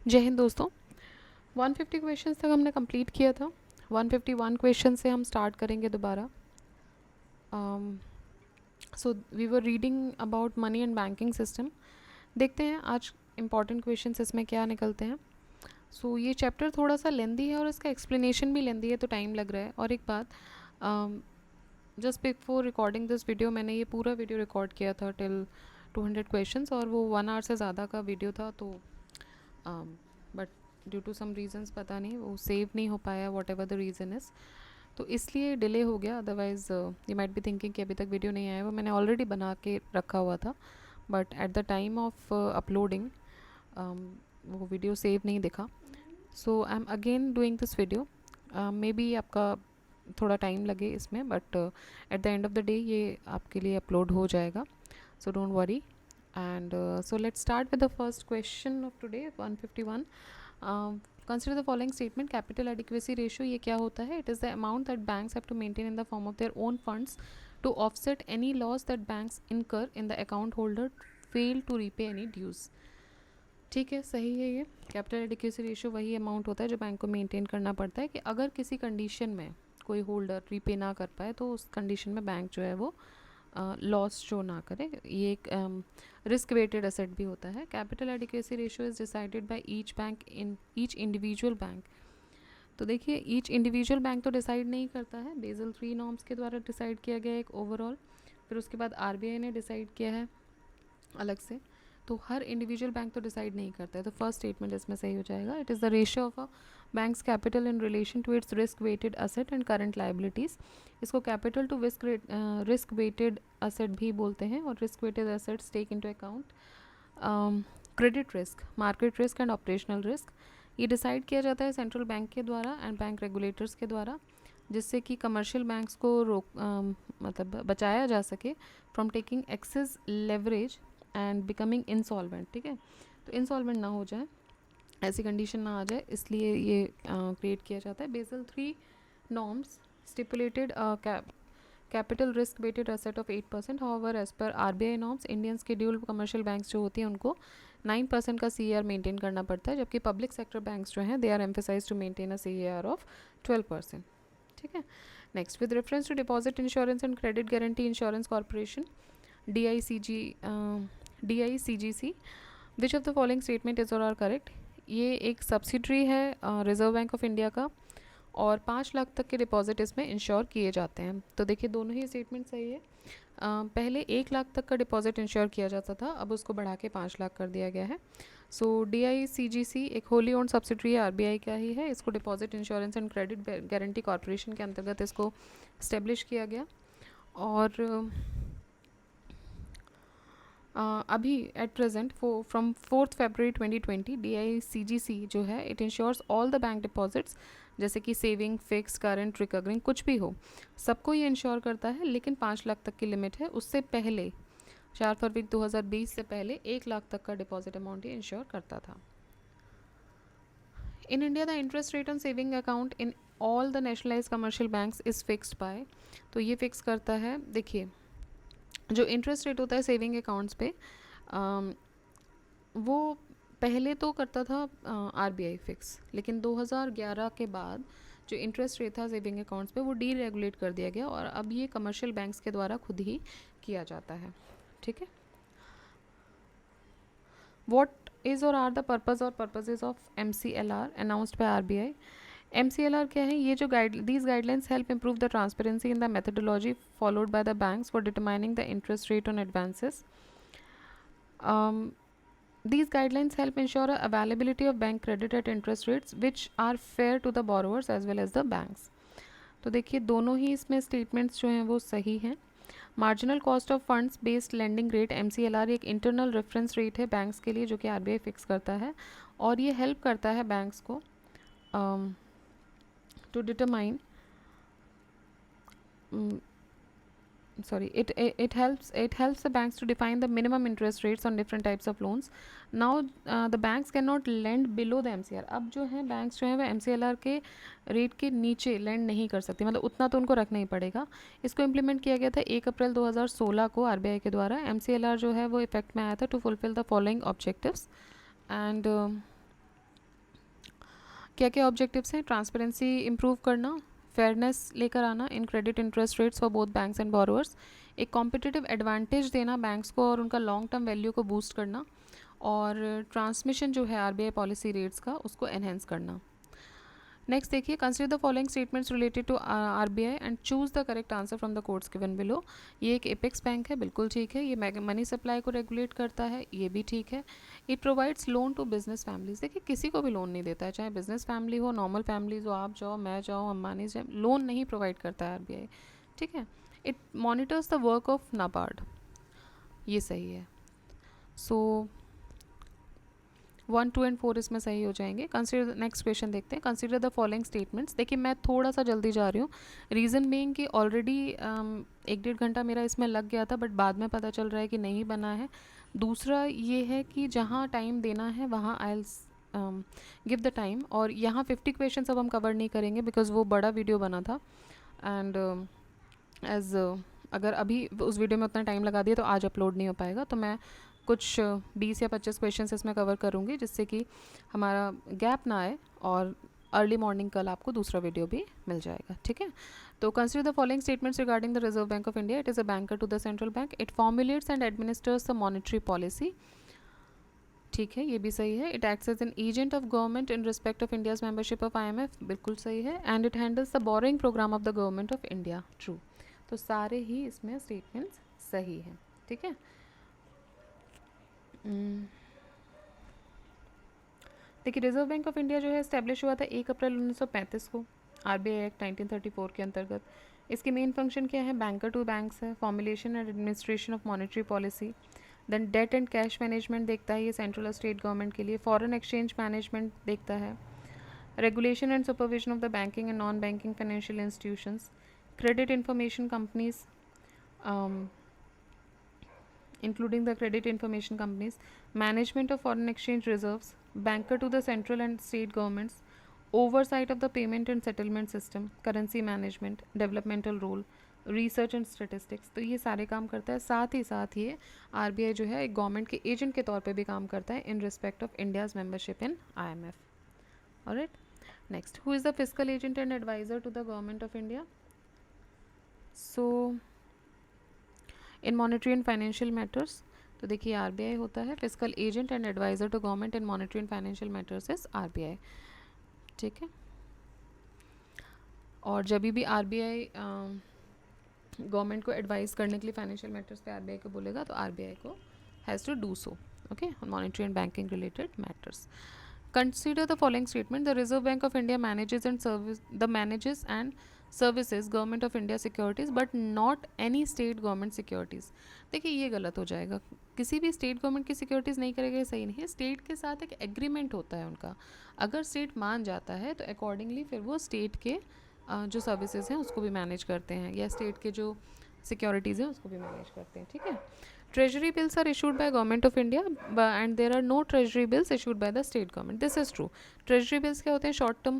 जय हिंद दोस्तों। 150 क्वेश्चंस तक हमने कंप्लीट किया था। 151 क्वेश्चन से हम स्टार्ट करेंगे दोबारा। So we were reading about money and banking system. देखते हैं आज इम्पॉर्टेंट क्वेश्चंस इसमें क्या निकलते हैं। सो ये चैप्टर थोड़ा सा लेंदी है और इसका एक्सप्लेनेशन भी लेंदी है, तो टाइम लग रहा है। और एक बात, just before recording this video मैंने ये पूरा वीडियो रिकॉर्ड किया था टिल 200 क्वेश्चंस, और वो 1 आवर से ज़्यादा का वीडियो था। तो but due to some reasons पता नहीं वो सेव नहीं हो पाया, whatever the reason is, तो इसलिए डिले हो गया। Otherwise you might be thinking कि अभी तक वीडियो नहीं आया, वो मैंने ऑलरेडी बना के रखा हुआ था, but at the time of uploading वो वीडियो सेव नहीं दिखा। So I am again doing this video. Maybe आपका थोड़ा टाइम लगे इसमें, but at the end of the day ये आपके लिए अपलोड हो जाएगा, so don't worry. And so let's start with the first question of today, 151. Consider the following statement. Capital adequacy ratio ये क्या होता है? It is the amount that banks have to maintain in the form of their own funds to offset any loss that banks incur in the account holder fail to repay any dues. ठीक है, सही है ये। Capital adequacy ratio वही amount होता है जो bank को मेंटेन करना पड़ता है कि अगर किसी कंडीशन में कोई होल्डर रीपे ना कर पाए तो उस कंडीशन में बैंक जो है वो लॉस शो ना करे। ये एक रिस्क वेटेड एसेट भी होता है। Capital adequacy ratio is decided by each bank in each individual bank. तो देखिए, ईच इंडिविजुअल बैंक तो डिसाइड नहीं करता है, बेसल 3 नॉर्म्स के द्वारा डिसाइड किया गया एक ओवरऑल, फिर उसके बाद आरबीआई ने डिसाइड किया है अलग से। तो हर इंडिविजुअल बैंक तो डिसाइड नहीं करता है, तो फर्स्ट स्टेटमेंट इसमें सही हो जाएगा। It is the ratio of a bank's capital in relation to its risk weighted asset and current liabilities. इसको capital to risk weighted asset भी बोलते हैं, और risk weighted assets take into account credit risk, market risk and operational risk. ये decide किया जाता है central bank के द्वारा एंड बैंक रेगुलेटर्स के द्वारा, जिससे कि कमर्शियल बैंक्स को मतलब बचाया जा सके from taking excess leverage and becoming insolvent. ठीक है, तो इंसॉल्वेंट ना हो जाए, ऐसी कंडीशन ना आ जाए, इसलिए ये क्रिएट किया जाता है। Basel 3 norms stipulated capital risk weighted asset of 8%। However as per RBI norms Indian scheduled commercial banks जो होती हैं उनको 9% का CAR मेंटेन करना पड़ता है, जबकि पब्लिक सेक्टर बैंक्स जो हैं they are emphasise to maintain a CAR of 12%। ठीक है, next, with reference to deposit insurance and credit guarantee insurance corporation DICGC, which of the following statement is और are correct. ये एक subsidiary है Reserve Bank of India का, और 5 लाख तक के डिपॉजिट इसमें इंश्योर किए जाते हैं। तो देखिए, दोनों ही स्टेटमेंट सही है। पहले 1 लाख तक का डिपॉजिट इंश्योर किया जाता था, अब उसको बढ़ा के 5 लाख कर दिया गया है। सो DICGC एक होली ओन्ड सब्सिडरी आरबीआई का ही है। इसको deposit insurance and credit guarantee corporation के अंतर्गत इसको इस्टेब्लिश किया गया। और अभी at present from 4 February 2020 DICGC जो है it insures all the bank deposits, जैसे कि सेविंग, फिक्स, करंट, रिकरिंग, कुछ भी हो, सबको ये इंश्योर करता है। लेकिन 5 लाख तक की लिमिट है। उससे पहले 4 फरवरी 2020 से पहले 1 लाख तक का डिपॉजिट अमाउंट ये इंश्योर करता था। इन India the interest rate on saving account in all the nationalise commercial banks is fixed by. तो ये फिक्स करता है, देखिए जो इंटरेस्ट रेट होता है सेविंग अकाउंट्स पे, वो पहले तो करता था आरबीआई फिक्स, लेकिन 2011 के बाद जो इंटरेस्ट रेट था सेविंग अकाउंट्स पे वो डीरेगुलेट कर दिया गया, और अब ये कमर्शियल बैंक्स के द्वारा खुद ही किया जाता है। ठीक है, व्हाट इज़ और आर द पर्पस और purposes of MCLR announced by RBI. MCLR क्या है? ये जो these guidelines help improve the transparency in the methodology followed by the banks for determining the interest rate on advances. These guidelines help ensure availability of bank credit at interest rates which are fair to the borrowers as well as the banks. तो देखिए, दोनों ही इसमें statements जो हैं वो सही हैं। Marginal cost of funds based lending rate MCLR एक इंटरनल रेफरेंस रेट है बैंक्स के लिए, जो कि आरबीआई फिक्स करता है, और ये हेल्प करता है बैंक्स को to determine it helps the banks to define the minimum interest rates on different types of loans. Now the banks cannot lend below the MCLR. अब जो है बैंक्स जो है वो MCLR के रेट के नीचे लेंड नहीं कर सकती, मतलब उतना तो उनको रखना ही पड़ेगा। इसको इम्प्लीमेंट किया गया था 1 अप्रैल 2016 को आरबीआई के द्वारा। MCLR जो है वो इफेक्ट में आया था to fulfil the following objectives, and क्या क्या ऑब्जेक्टिव्स हैं? ट्रांसपेरेंसी इम्प्रूव करना, फेयरनेस लेकर आना in credit interest rates for both banks and borrowers, एक कॉम्पिटिटिव एडवांटेज देना बैंक्स को और उनका लॉन्ग टर्म वैल्यू को बूस्ट करना, और ट्रांसमिशन जो है आरबीआई पॉलिसी रेट्स का उसको एनहेंस करना। नेक्स्ट देखिए, consider the following statements related to RBI and choose the correct answer from the codes given below. ये एक एपेक्स बैंक है, बिल्कुल ठीक है। ये मनी सप्लाई को रेगुलेट करता है, ये भी ठीक है। It provides loan to business families, देखिए किसी को भी लोन नहीं देता है, चाहे बिजनेस फैमिली हो, नॉर्मल फैमिलीज हो, आप जाओ मैं जाऊँ अंबानी जाए, लोन नहीं प्रोवाइड करता है आरबीआई, ठीक है। It monitors the work of NABARD, ये सही है। सो 1, 2 एंड 4 इसमें सही हो जाएंगे। कंसिडर, नेक्स्ट क्वेश्चन देखते हैं। Consider the following statements. देखिए मैं थोड़ा सा जल्दी जा रही हूँ, रीज़न बीइंग कि ऑलरेडी 1-1.5 घंटा मेरा इसमें लग गया था, बट बाद में पता चल रहा है कि नहीं बना है। दूसरा ये है कि जहाँ टाइम देना है वहाँ आई गिव द टाइम, और यहाँ 50 क्वेश्चन अब हम कवर नहीं करेंगे बिकॉज वो बड़ा वीडियो बना था, एंड एज अगर अभी उस वीडियो में उतना टाइम लगा दिया तो आज अपलोड नहीं हो पाएगा, तो मैं कुछ 20 या 25 क्वेश्चंस इसमें कवर करूँगी जिससे कि हमारा गैप ना आए, और अर्ली मॉर्निंग कल आपको दूसरा वीडियो भी मिल जाएगा, ठीक है। तो consider the following statements regarding the Reserve Bank of India. It is a banker to the central bank, it formulates and administers the monetary policy, ठीक है, ये भी सही है। It acts as an agent of government in respect of India's membership of IMF, बिल्कुल सही है। And it handles the borrowing programme of the government of India, true. तो सारे ही इसमें स्टेटमेंट्स सही हैं, ठीक है। देखिए रिजर्व बैंक ऑफ इंडिया जो है इस्टेब्लिश हुआ था 1 अप्रैल 1935 को आरबीआई एक्ट 1934 के अंतर्गत। इसकी मेन फंक्शन क्या है? बैंकर टू बैंक्स है, formulation and administration of monetary policy, then debt and cash management देखता है ये सेंट्रल और स्टेट गवर्नमेंट के लिए, फॉरेन एक्सचेंज मैनेजमेंट देखता है, regulation and supervision of the banking and non banking financial institutions, credit information companies including the credit information companies, management of foreign exchange reserves, banker to the central and state governments, oversight of the payment and settlement system, currency management, developmental role, research and statistics, तो ये सारे काम करता है। साथ ही साथ ये RBI जो है एक गवर्नमेंट के एजेंट के तौर पे भी काम करता है in respect of India's membership in IMF। Alright, next, who is the fiscal agent and adviser to the government of India? So in monetary and financial matters, तो देखिए आरबीआई होता है fiscal agent and adviser to government in monetary and financial matters is RBI, ठीक है। और जब भी RBI government को एडवाइस करने के लिए फाइनेंशियल मैटर्स पे आरबीआई को बोलेगा तो आरबीआई को has to do so, okay, monetary and banking related matters. Consider the following statement. The Reserve Bank of India manages and services Government of India securities but not any state government securities. देखिए ये गलत हो जाएगा, किसी भी state government की securities नहीं करेगा, सही नहीं है। स्टेट के साथ एक एग्रीमेंट होता है उनका, अगर स्टेट मान जाता है तो अकॉर्डिंगली फिर वो स्टेट के जो सर्विसेज हैं उसको भी मैनेज करते हैं, या स्टेट के जो सिक्योरिटीज़ हैं उसको भी मैनेज करते हैं, ठीक है। Treasury bills are issued by Government of India and there are no treasury bills issued by the state government. This is true. Treasury bills क्या होते हैं? शॉर्ट टर्म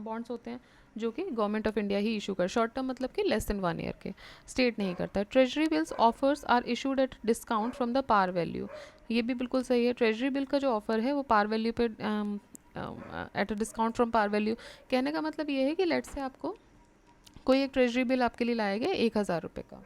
बॉन्ड्स होते हैं जो कि गवर्नमेंट ऑफ इंडिया ही इशू कर, short term मतलब कि लेस देन 1 ईयर के, स्टेट नहीं करता है। Treasury bills offers are issued at discount from the par value, ये भी बिल्कुल सही है। ट्रेजरी बिल का जो ऑफर है वो पार वैल्यू पे at a discount from par value, कहने का मतलब ये है कि लेट से आपको कोई एक ट्रेजरी बिल आपके लिए लाया गया 1000 रुपये का,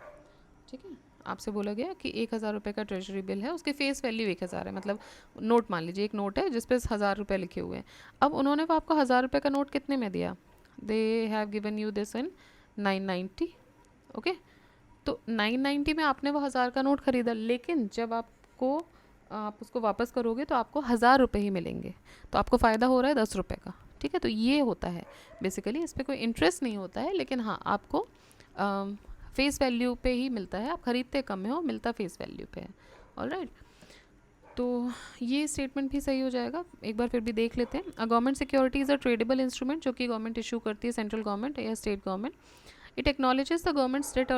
ठीक है, आपसे बोला गया कि 1000 रुपये का ट्रेजरी बिल है, उसकी फेस वैल्यू 1000 है, मतलब नोट मान लीजिए एक नोट है जिस पे 1000 रुपये लिखे हुए हैं। अब उन्होंने वो आपको 1000 रुपये का नोट कितने में दिया? They have given you this in 990, okay. तो 990 में आपने वो 1000 का नोट खरीदा, लेकिन जब आप उसको वापस करोगे तो आपको 1000 रुपये ही मिलेंगे, तो आपको फ़ायदा हो रहा है 10 रुपये का, ठीक है। तो ये होता है बेसिकली, इस पर कोई इंटरेस्ट नहीं होता है, लेकिन हाँ आपको फेस वैल्यू पे ही मिलता है, आप खरीदते कम है और मिलता फेस वैल्यू पे है। ऑलराइट, तो ये स्टेटमेंट भी सही हो जाएगा, एक बार फिर भी देख लेते हैं। A government security is a tradable instrument जो कि गवर्नमेंट इशू करती है, सेंट्रल गवर्नमेंट या state government. It acknowledges the government debt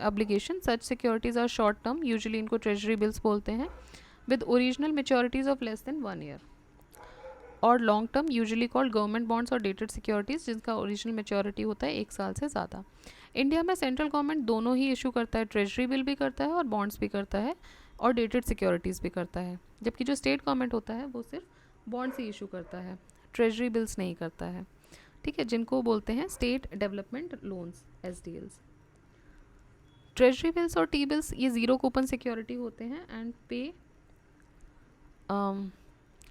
obligation, such securities are short term, usually इनको ट्रेजरी बिल्स बोलते हैं, with original maturities of less than 1 year, और long term usually called government bonds और dated securities जिनका original maturity होता है 1 साल से ज़्यादा। इंडिया में सेंट्रल गवर्नमेंट दोनों ही इशू करता है, ट्रेजरी बिल भी करता है और बॉन्ड्स भी करता है और डेटेड सिक्योरिटीज़ भी करता है, जबकि जो स्टेट गवर्नमेंट होता है वो सिर्फ बॉन्ड्स ही इशू करता है, ट्रेजरी बिल्स नहीं करता है, ठीक है, जिनको बोलते हैं state development loans, SDLs। Treasury bills और टी बिल्स ये ज़ीरो कूपन सिक्योरिटी होते हैं एंड पे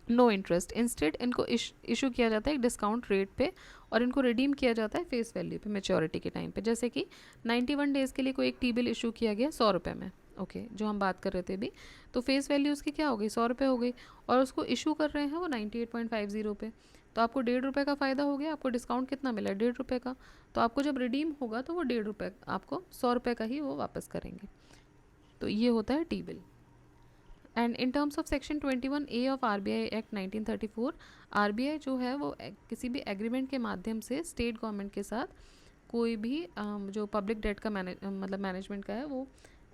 नो इंटरेस्ट। इंस्टेड इनको इशू किया जाता है एक डिस्काउंट रेट पे और इनको रिडीम किया जाता है फेस वैल्यू पे मैच्योरिटी के टाइम पे। जैसे कि 91 डेज़ के लिए कोई एक टी बिल इशू किया गया 100 रुपये में, ओके, जो हम बात कर रहे थे अभी, तो फेस वैल्यू उसकी क्या हो गई, 100 रुपये हो गई, और उसको इशू कर रहे हैं वो 98.50 पे, तो आपको 1.5 रुपये का फ़ायदा हो गया। आपको डिस्काउंट कितना मिला, 1.5 रुपये का, तो आपको जब रिडीम होगा तो वो 1.5 रुपये आपको 100 रुपये का ही वो वापस करेंगे। तो ये होता है T bill. And in terms of section 21A of RBI act 1934, RBI जो है वो किसी भी एग्रीमेंट के माध्यम से स्टेट गवर्नमेंट के साथ कोई भी जो पब्लिक डेट का मैनेजमेंट का है वो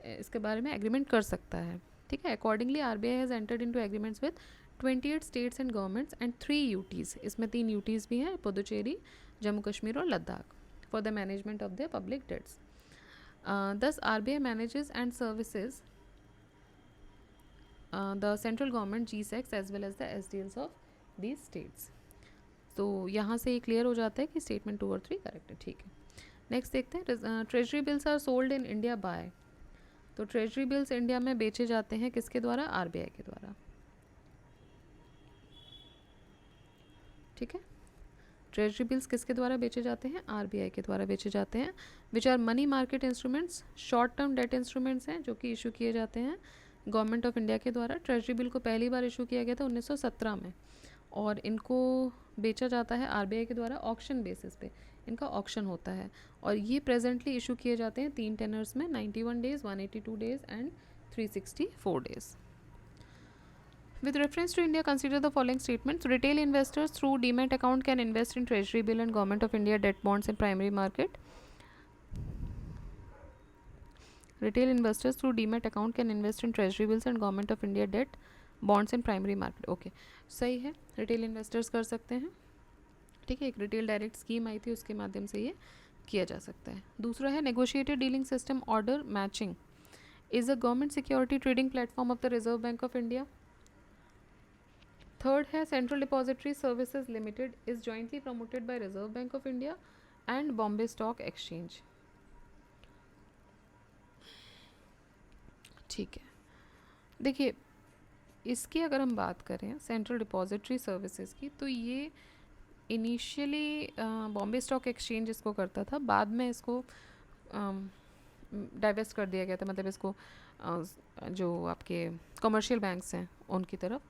इसके बारे में एग्रीमेंट कर सकता है, ठीक है। Accordingly RBI has entered into agreements with 28 states and governments and 3 UTs, इसमें 3 UTs भी हैं, पुदुचेरी, जम्मू कश्मीर और Ladakh, for the management of the public debts. Thus RBI manages and services the central government GSECs as well as the SDLs of these states. तो यहाँ से ये clear हो जाता है कि स्टेटमेंट 2 और 3 करेक्ट है, ठीक है। नेक्स्ट देखते हैं, treasury bills are sold in India by, तो ट्रेजरी बिल्स इंडिया में बेचे जाते हैं किसके द्वारा, RBI के द्वारा, ठीक है। ट्रेजरी बिल्स किसके द्वारा बेचे जाते हैं, RBI के द्वारा बेचे जाते हैं, which are money market instruments, short term debt instruments हैं जो कि इशू किए जाते हैं गवर्नमेंट ऑफ इंडिया के द्वारा। ट्रेजरी बिल को पहली बार इशू किया गया था 1917 में और इनको बेचा जाता है RBI के द्वारा ऑक्शन बेसिस पे, इनका ऑक्शन होता है और ये प्रेजेंटली इशू किए जाते हैं 3 टेनर्स में, 91 days, 182 days and 364 days. With reference to India, consider the following statements. Retail investors through Demat account can invest in Treasury bill and Government of India debt bonds in primary market. Retail investors through Demat account can invest in Treasury bills and Government of India debt bonds in primary market. Okay, सही है, retail investors कर सकते हैं, ठीक है। एक retail direct scheme आई थी उसके माध्यम से ये किया जा सकता है। दूसरा है negotiated dealing system order matching is a government security trading platform of the Reserve Bank of India. Third है central depository services limited is jointly promoted by Reserve Bank of India and Bombay Stock Exchange, ठीक है। देखिए इसकी अगर हम बात करें central depository services की, तो ये इनिशियली बॉम्बे स्टॉक एक्सचेंज इसको करता था, बाद में इसको डाइवेस्ट कर दिया गया था, मतलब इसको जो आपके कमर्शियल बैंक्स हैं उनकी तरफ।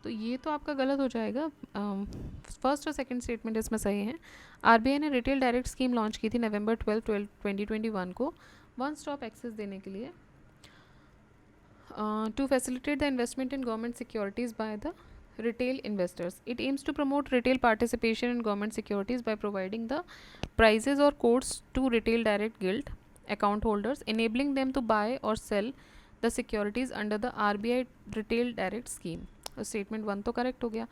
तो ये तो आपका गलत हो जाएगा, फर्स्ट और सेकंड स्टेटमेंट इसमें सही है। RBI ने रिटेल डायरेक्ट स्कीम लॉन्च की थी नवंबर 12, 2021 को वन स्टॉप एक्सेस देने के लिए, to facilitate the investment in government securities by the retail investors. It aims to promote retail participation in government securities by providing the prices or codes to retail direct gilt account holders, enabling them to buy or sell the securities under the RBI retail direct scheme. Statement 1 तो correct हो गया।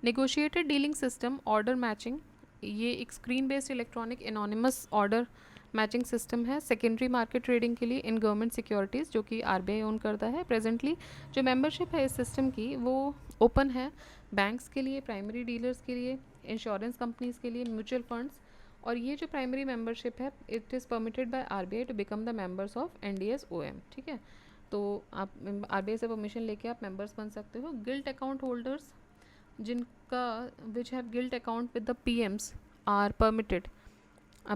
Negotiated dealing system order matching, ये एक screen based electronic anonymous order matching system है secondary market trading के लिए in government securities, जो कि RBI ओन करता है। प्रेजेंटली जो मेंबरशिप है इस सिस्टम की वो ओपन है बैंक्स के लिए, प्राइमरी डीलर्स के लिए, इंश्योरेंस कंपनीज़ के लिए, म्यूचुअल फंड्स, और ये जो प्राइमरी मेंबरशिप है it is permitted by RBI to become the members of NDS-OM, ठीक है। तो आप RBI से परमिशन लेके आप मेंबर्स बन सकते हो। गिल्ट अकाउंट होल्डर्स जिनका which have gilt account with the PMs are permitted,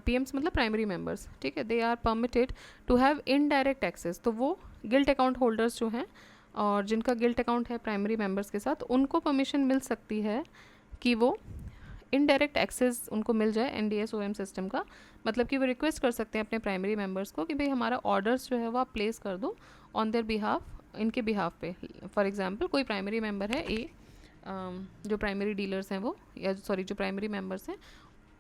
PMs मतलब प्राइमरी मेंबर्स, ठीक है, they are permitted to have indirect access. तो वो गिल्ट अकाउंट होल्डर्स जो हैं और जिनका गिल्ट अकाउंट है प्राइमरी मेंबर्स के साथ, उनको परमिशन मिल सकती है कि वो इनडायरेक्ट एक्सेस उनको मिल जाए NDS-OM सिस्टम का, मतलब कि वो रिक्वेस्ट कर सकते हैं अपने प्राइमरी मेंबर्स को कि भाई हमारा ऑर्डर्स जो है वो आप प्लेस कर दो ऑन देयर बिहाफ, इनके बिहाफ पे। फॉर एग्जांपल कोई प्राइमरी मेंबर है A, जो प्राइमरी डीलर्स हैं वो, या सॉरी जो प्राइमरी मेंबर्स हैं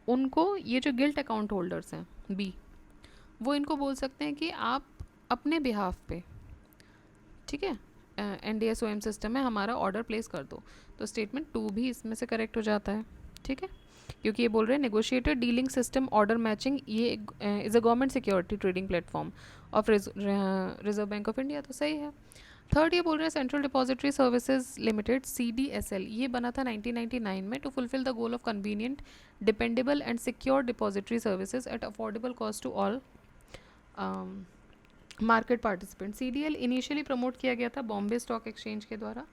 उनको ये जो गिल्ट अकाउंट होल्डर्स हैं B, वो इनको बोल सकते हैं कि आप अपने बिहाफ पे, ठीक है, NDS-OM सिस्टम में हमारा ऑर्डर प्लेस कर दो। तो स्टेटमेंट 2 भी इसमें से करेक्ट हो जाता है, ठीक है, क्योंकि ये बोल रहे हैं negotiated dealing system order matching ये is a government security trading platform of Reserve Bank of India, तो सही है। थर्ड ये बोल रहे हैं central depository services limited CDSL, ये बना था 1999 में to fulfil the goal of convenient dependable and secure depository services at affordable cost to all market participant. CDL initially promote किया गया था बॉम्बे स्टॉक एक्सचेंज के द्वारा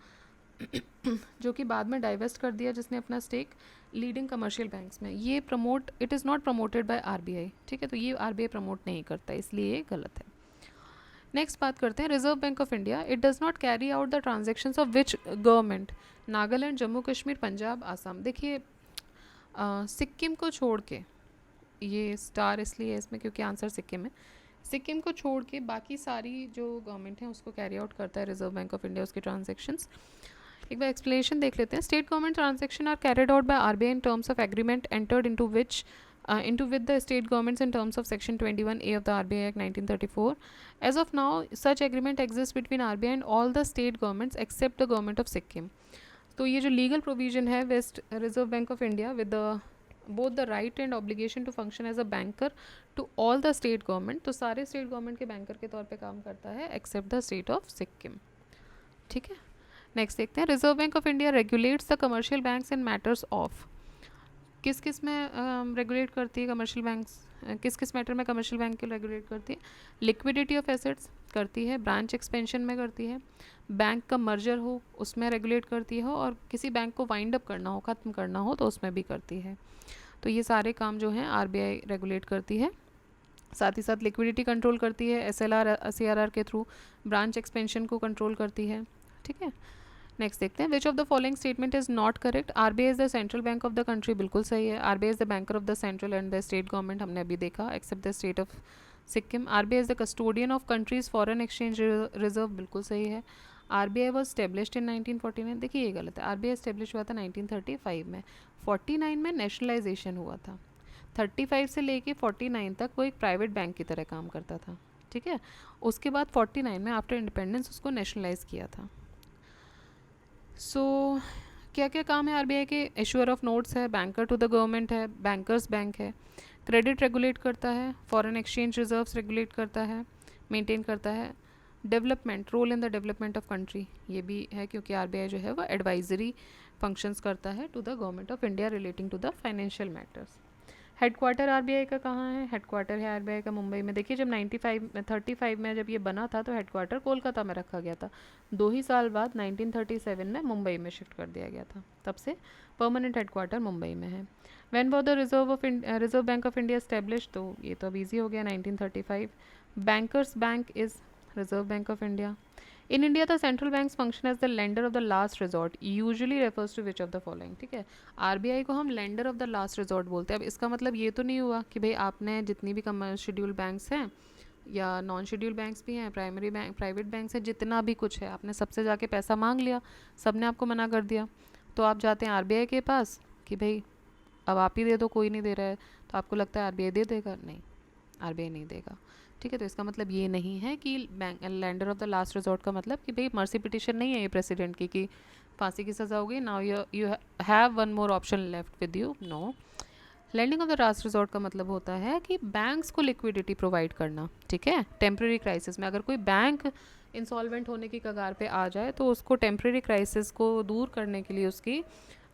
जो कि बाद में डाइवेस्ट कर दिया जिसने अपना स्टेक लीडिंग कमर्शियल बैंक्स में। ये promote, it is not promoted by RBI, ठीक है, तो ये RBI प्रमोट नहीं करता, इसलिए ये गलत है। नेक्स्ट बात करते हैं Reserve Bank of India. It does not carry out the transactions of which government? Nagaland, Jammu Kashmir, Punjab, Assam. देखिए सिक्किम को छोड़ के, ये स्टार इसलिए है इसमें क्योंकि आंसर सिक्किम है, सिक्किम को छोड़ के बाकी सारी जो गवर्नमेंट है उसको कैरी आउट करता है रिजर्व बैंक ऑफ इंडिया उसके ट्रांजेक्शन्स। एक बार एक्सप्लेनेशन देख लेते हैं। State government transaction are carried out by RBI in terms of agreement entered into which into with the state governments in terms of section 21A of the RBI Act 1934. As of now, such agreement exists between RBI and all the state governments except the government of Sikkim. तो ये जो legal provision है vest Reserve Bank of India with both the right and obligation to function as a banker to all the state government, तो सारे state government के banker के तौर पे काम करता है except the state of Sikkim, ठीक है। नेक्स्ट देखते हैं Reserve Bank of India regulates the commercial banks in matters of, किस किस में रेगुलेट करती है कमर्शियल बैंक्स, किस किस मैटर में कमर्शियल बैंक रेगुलेट करती है? लिक्विडिटी ऑफ एसेट्स करती है, ब्रांच एक्सपेंशन में करती है, बैंक का मर्जर हो उसमें रेगुलेट करती है, और किसी बैंक को वाइंड अप करना हो, ख़त्म करना हो तो उसमें भी करती है। तो ये सारे काम जो हैं RBI रेगुलेट करती है। साथ ही साथ लिक्विडिटी कंट्रोल करती है SLR CRR के थ्रू, ब्रांच एक्सपेंशन को कंट्रोल करती है, ठीक है। नेक्स्ट देखते हैं which of the following statement is not correct? RBI is the central bank of the country, बिल्कुल सही है। RBI is the banker of the central and the state government, हमने अभी देखा, except the state of Sikkim. RBI is the custodian of country's foreign exchange reserve, बिल्कुल सही है। RBI was established इन 1949, देखिए ये गलत है, RBI स्टेब्लिश हुआ था 1935 में, 49 में नेशनलाइजेशन हुआ था, 35 से लेके 49 तक वो एक प्राइवेट बैंक की तरह काम करता था, ठीक है। उसके बाद 49 में आफ्टर इंडिपेंडेंस उसको नेशनलाइज किया था। सो क्या क्या काम है RBI के? इशूअर ऑफ नोट्स है, बैंकर टू द गवर्नमेंट है, बैंकर्स बैंक है, क्रेडिट रेगुलेट करता है, फॉरेन एक्सचेंज रिजर्व्स रेगुलेट करता है, मेंटेन करता है, development, role in the development of country, ये भी है क्योंकि RBI जो है वो एडवाइजरी फंक्शंस करता है to the government of India relating to the financial matters. Headquarter RBI का कहाँ है? हेडक्वार्टर है RBI का मुंबई में। देखिए जब 35 में जब ये बना था तो हेडक्वार्टर कोलकाता में रखा गया था, 2 ही साल बाद 1937 में मुंबई में शिफ्ट कर दिया गया था, तब से परमानेंट हेडक्वार्टर मुंबई में है। When was the Reserve Bank of India establish? तो ये तो अब ईजी हो गया, 1935। Bankers bank is Reserve Bank of India. In India the central banks function as the lender of the last resort, usually refers to which of the following, ठीक है। RBI को हम lender of the last resort बोलते हैं। अब इसका मतलब ये तो नहीं हुआ कि भाई आपने जितनी भी शेड्यूल बैंक्स हैं या नॉन शेड्यूल बैंक्स भी हैं, प्राइमरी बैंक, प्राइवेट बैंक्स हैं, जितना भी कुछ है आपने सबसे जाके पैसा मांग लिया, सब ने आपको मना कर दिया, तो आप जाते हैं RBI के पास कि भाई अब आप ही दे दो, कोई नहीं दे रहा है, तो आपको लगता है RBI दे देगा, नहीं, RBI नहीं देगा, ठीक है। तो इसका मतलब ये नहीं है कि lander of the last resort का मतलब कि भाई मर्सी पिटिशन नहीं है ये प्रेसिडेंट की कि फांसी की सज़ा होगी, now you have one more option left with you, no. Lending of the last resort का मतलब होता है कि बैंक्स को लिक्विडिटी प्रोवाइड करना, ठीक है। टेम्प्रेरी क्राइसिस में अगर कोई बैंक इंसॉल्वेंट होने की कगार पे आ जाए तो उसको टेम्प्रेरी क्राइसिस को दूर करने के लिए उसकी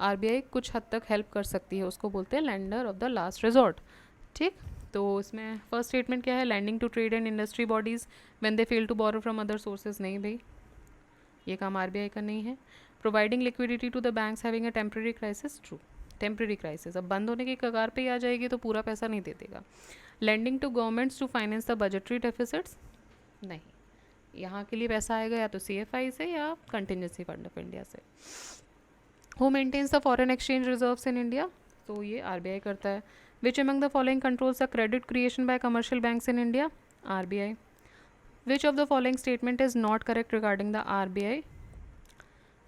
RBI कुछ हद तक हेल्प कर सकती है, उसको बोलते हैं lender of the last resort, ठीक। तो इसमें फर्स्ट स्टेटमेंट क्या है? Lending to trade and industry bodies when they fail to borrow from other sources, नहीं भाई ये काम RBI का नहीं है। Providing liquidity to the banks having a temporary crisis, true, temporary crisis, अब बंद होने की कगार पे ही आ जाएगी तो पूरा पैसा नहीं दे देगा। Lending to governments to finance the budgetary deficits, नहीं, यहाँ के लिए पैसा आएगा या तो CFI से या कंटिजेंसी फंड ऑफ इंडिया से। Who maintains the foreign exchange reserves in India? तो ये RBI करता है। Which among the following controls the credit creation by commercial banks in India? RBI. Which of the following statement is not correct regarding the RBI?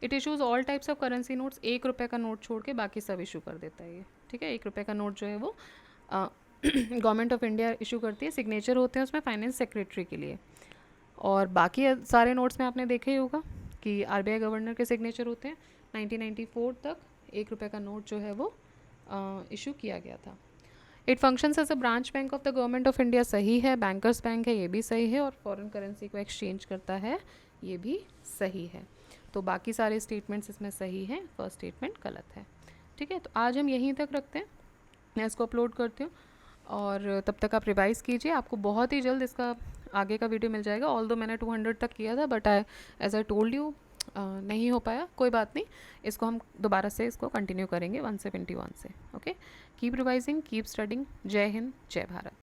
It issues all types of currency notes. 1 रुपये का note छोड़ के बाकी सब issue कर देता है ये, ठीक है। 1 रुपये का नोट जो है वो गवर्नमेंट ऑफ इंडिया इशू करती है, सिग्नेचर होते हैं उसमें फाइनेंस सेक्रेटरी के लिए, और बाकी सारे नोट्स में आपने देखा ही होगा कि RBI गवर्नर के सिग्नेचर होते हैं। 1994 तक 1 रुपये का नोट जो है वो इशू किया गया था। It functions as a branch bank of the government of India, सही है। बैंकर्स बैंक है, ये भी सही है, और फॉरेन करेंसी को एक्सचेंज करता है, ये भी सही है। तो बाकी सारे स्टेटमेंट्स इसमें सही हैं, फर्स्ट स्टेटमेंट गलत है। ठीक है, तो आज हम यहीं तक रखते हैं, मैं इसको अपलोड करती हूँ और तब तक आप रिवाइज़ कीजिए। आपको बहुत ही जल्द इसका आगे का वीडियो मिल जाएगा। ऑल दो मैंने 200 तक किया था, but as I told you नहीं हो पाया, कोई बात नहीं, इसको हम दोबारा से इसको कंटिन्यू करेंगे 171 से। Okay, keep revising, keep studying. जय हिंद, जय भारत।